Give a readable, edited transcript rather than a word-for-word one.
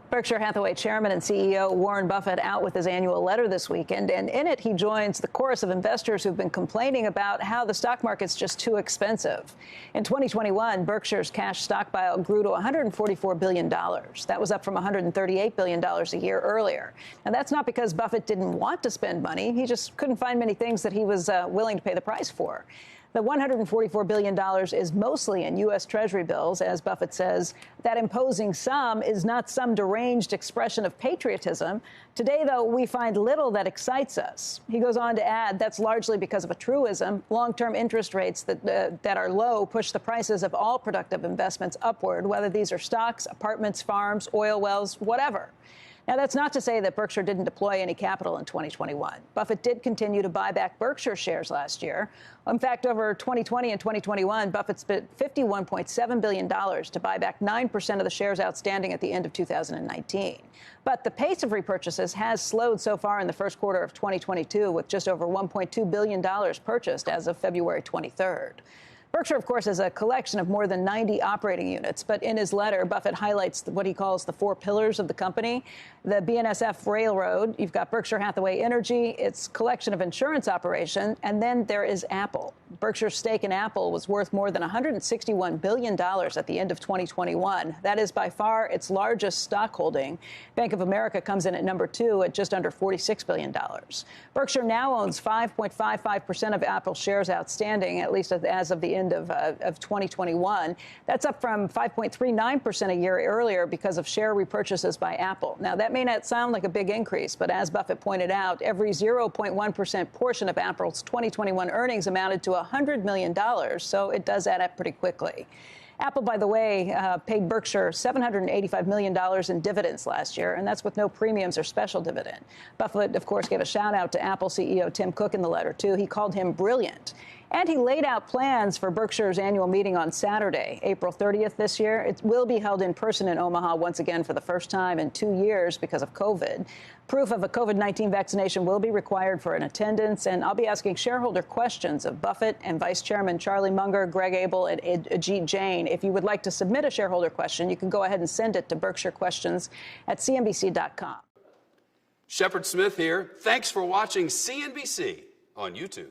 Berkshire Hathaway chairman and CEO Warren Buffett out with his annual letter this weekend, and in it he joins the chorus of investors who've been complaining about how the stock market's just too expensive. In 2021, Berkshire's cash stockpile grew to $144 billion. That was up from $138 billion a year earlier. And that's not because Buffett didn't want to spend money. He just couldn't find many things that he was willing to pay the price for. The $144 billion is mostly in U.S. Treasury bills. As Buffett says, that imposing sum is not some deranged expression of patriotism. Today, though, we find little that excites us. He goes on to add that's largely because of a truism. Long-term interest rates that are low push the prices of all productive investments upward, whether these are stocks, apartments, farms, oil wells, whatever. Now, that's not to say that Berkshire didn't deploy any capital in 2021. Buffett did continue to buy back Berkshire shares last year. In fact, over 2020 and 2021, Buffett spent $51.7 billion to buy back 9% of the shares outstanding at the end of 2019. But the pace of repurchases has slowed so far in the first quarter of 2022, with just over $1.2 billion purchased as of February 23rd. Berkshire, of course, is a collection of more than 90 operating units. But in his letter, Buffett highlights what he calls the four pillars of the company. The BNSF Railroad, you've got Berkshire Hathaway Energy, its collection of insurance operation, and then there is Apple. Berkshire's stake in Apple was worth more than $161 billion at the end of 2021. That is by far its largest stock holding. Bank of America comes in at number 2 at just under $46 billion. Berkshire now owns 5.55% of Apple shares outstanding, at least as of the end of 2021. That's up from 5.39% a year earlier because of share repurchases by Apple. Now, that may not sound like a big increase, but as Buffett pointed out, every 0.1% portion of Apple's 2021 earnings amounted to $100 million, so it does add up pretty quickly. Apple, by the way, paid Berkshire $785 million in dividends last year, and that's with no premiums or special dividend. Buffett, of course, gave a shout-out to Apple CEO Tim Cook in the letter, too. He called him brilliant. And he laid out plans for Berkshire's annual meeting on Saturday, April 30th this year. It will be held in person in Omaha once again for the first time in 2 years because of COVID. Proof of a COVID-19 vaccination will be required for an attendance, and I'll be asking shareholder questions of Buffett and Vice Chairman Charlie Munger, Greg Abel, and Ajit Jain. If you would like to submit a shareholder question, you can go ahead and send it to BerkshireQuestions@CNBC.com. Shepard Smith here. Thanks for watching CNBC on YouTube.